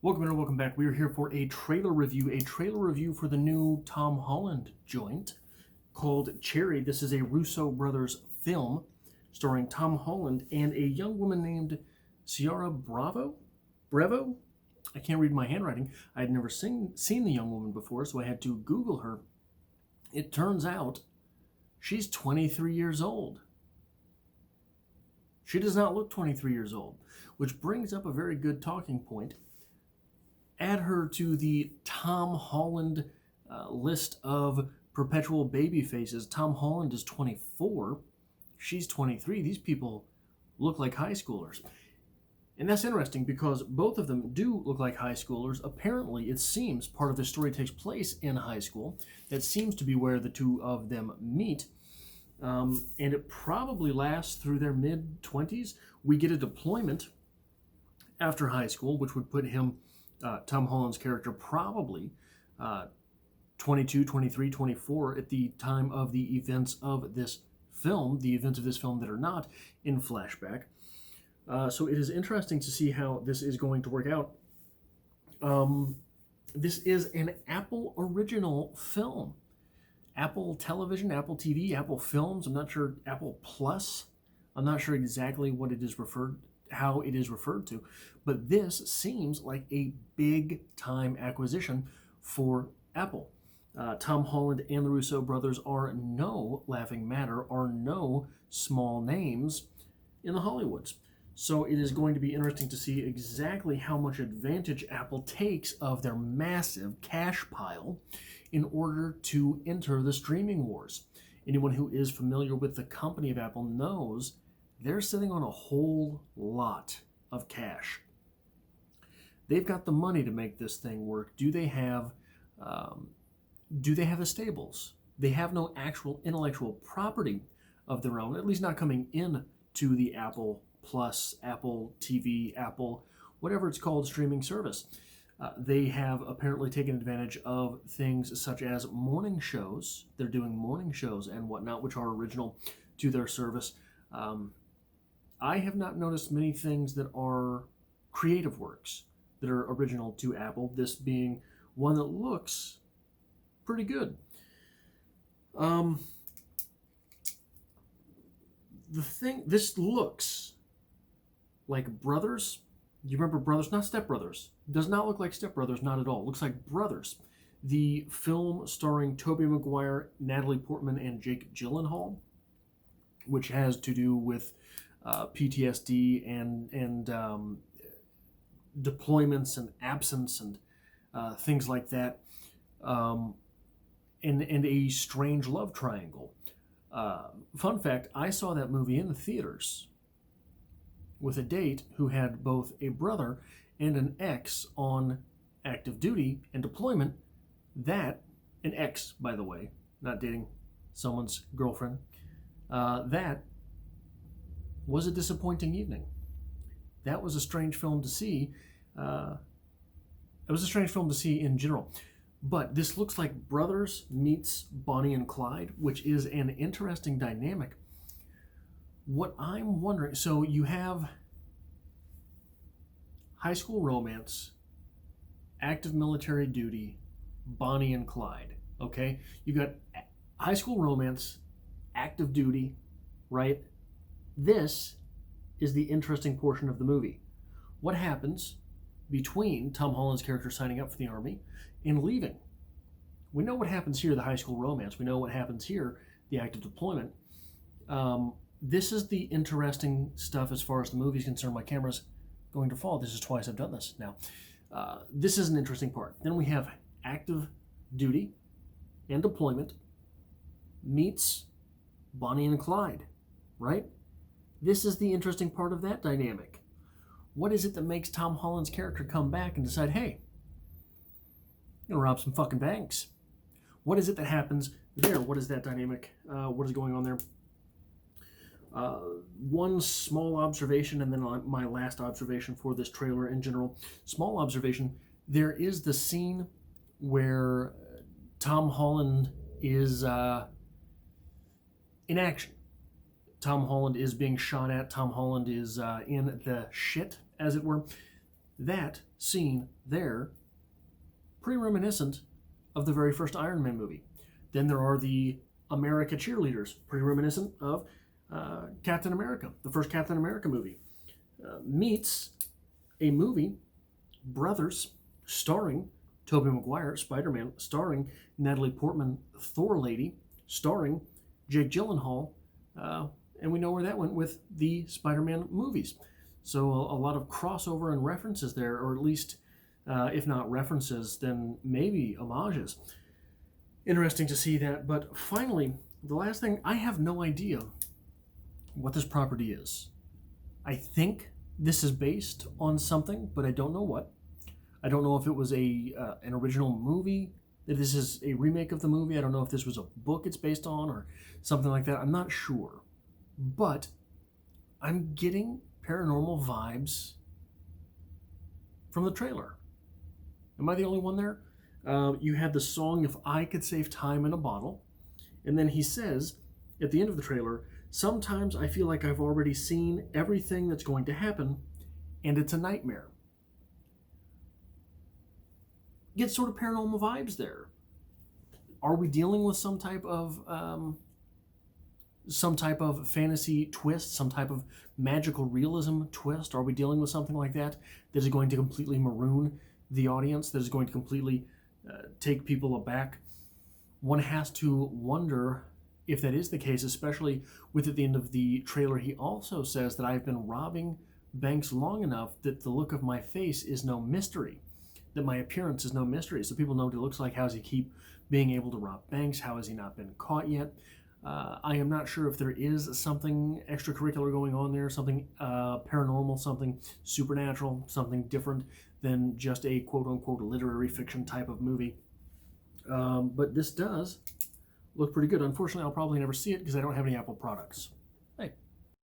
Welcome and welcome back. We are here for a trailer review for the new Tom Holland joint called Cherry. This is a Russo brothers film starring Tom Holland and a young woman named Ciara Brevo? I can't read my handwriting. I had never seen the young woman before, so I had to Google her. It turns out she's 23 years old. She does not look 23 years old, which brings up a very good talking point. Add her to the Tom Holland list of perpetual baby faces. Tom Holland is 24. She's 23. These people look like high schoolers. And that's interesting because both of them do look like high schoolers. Apparently, it seems part of the story takes place in high school. That seems to be where the two of them meet. And it probably lasts through their mid-20s. We get a deployment after high school, which would put him, Tom Holland's character, probably 22, 23, 24 at the time of the events of this film, that are not in flashback. So it is interesting to see how this is going to work out. This is an Apple original film. Apple Television, Apple TV, Apple Films, I'm not sure, Apple Plus. I'm not sure exactly what it is how it is referred to, but this seems like a big time acquisition for Apple. Tom Holland and the Russo brothers are no laughing matter, are no small names in the Hollywoods. So it is going to be interesting to see exactly how much advantage Apple takes of their massive cash pile in order to enter the streaming wars. Anyone who is familiar with the company of Apple knows they're sitting on a whole lot of cash. They've got the money to make this thing work. Do they have the stables? They have no actual intellectual property of their own, at least not coming in to the Apple Plus, Apple TV, Apple, whatever it's called, streaming service. They have apparently taken advantage of things such as morning shows. They're doing morning shows and whatnot, which are original to their service. I have not noticed many things that are creative works that are original to Apple, this being one that looks pretty good. This looks like Brothers. You remember Brothers? Not Step Brothers. Does not look like Step Brothers, not at all. Looks like Brothers. The film starring Tobey Maguire, Natalie Portman, and Jake Gyllenhaal, which has to do with PTSD and deployments and absence and things like that, and a strange love triangle. Fun fact, I saw that movie in the theaters with a date who had both a brother and an ex on active duty and deployment. An ex, by the way, not dating someone's girlfriend, that was a disappointing evening. That was a strange film to see. It was a strange film to see in general. But this looks like Brothers meets Bonnie and Clyde, which is an interesting dynamic. What I'm wondering, so you have high school romance, active military duty, Bonnie and Clyde, okay? You got high school romance, active duty, right? This is the interesting portion of the movie. What happens between Tom Holland's character signing up for the Army and leaving? We know what happens here, the high school romance. We know what happens here, the active deployment. This is the interesting stuff as far as the movie is concerned. My camera's going to fall. This is twice I've done this now. This is an interesting part. Then we have active duty and deployment meets Bonnie and Clyde, right? This is the interesting part of that dynamic. What is it that makes Tom Holland's character come back and decide, hey, I'm gonna rob some fucking banks? What is it that happens there? What is that dynamic? What is going on there? One small observation, and then my last observation for this trailer in general. Small observation, there is the scene where Tom Holland is in action. Tom Holland is being shot at. Tom Holland is in the shit, as it were. That scene there, pretty reminiscent of the very first Iron Man movie. Then there are the America cheerleaders, pretty reminiscent of Captain America, the first Captain America movie. Meets a movie, Brothers, starring Tobey Maguire, Spider-Man, starring Natalie Portman, Thor Lady, starring Jake Gyllenhaal, and we know where that went with the Spider-Man movies. So a lot of crossover and references there, or at least, if not references, then maybe homages. Interesting to see that. But finally, the last thing, I have no idea what this property is. I think this is based on something, but I don't know what. I don't know if it was an original movie, that this is a remake of the movie. I don't know if this was a book it's based on or something like that. I'm not sure. But I'm getting paranormal vibes from the trailer. Am I the only one there? You had the song If I Could Save Time in a Bottle. And then he says, at the end of the trailer, sometimes I feel like I've already seen everything that's going to happen, and it's a nightmare. Get sort of paranormal vibes there. Are we dealing with some type of fantasy twist, some type of magical realism twist? Are we dealing with something like that that is going to completely maroon the audience, that is going to completely take people aback? One has to wonder if that is the case, especially with at the end of the trailer, he also says that I've been robbing banks long enough that the look of my face is no mystery, that my appearance is no mystery. So people know what he looks like. How does he keep being able to rob banks? How has he not been caught yet? I am not sure if there is something extracurricular going on there, something paranormal, something supernatural, something different than just a quote-unquote literary fiction type of movie. But this does look pretty good. Unfortunately, I'll probably never see it because I don't have any Apple products.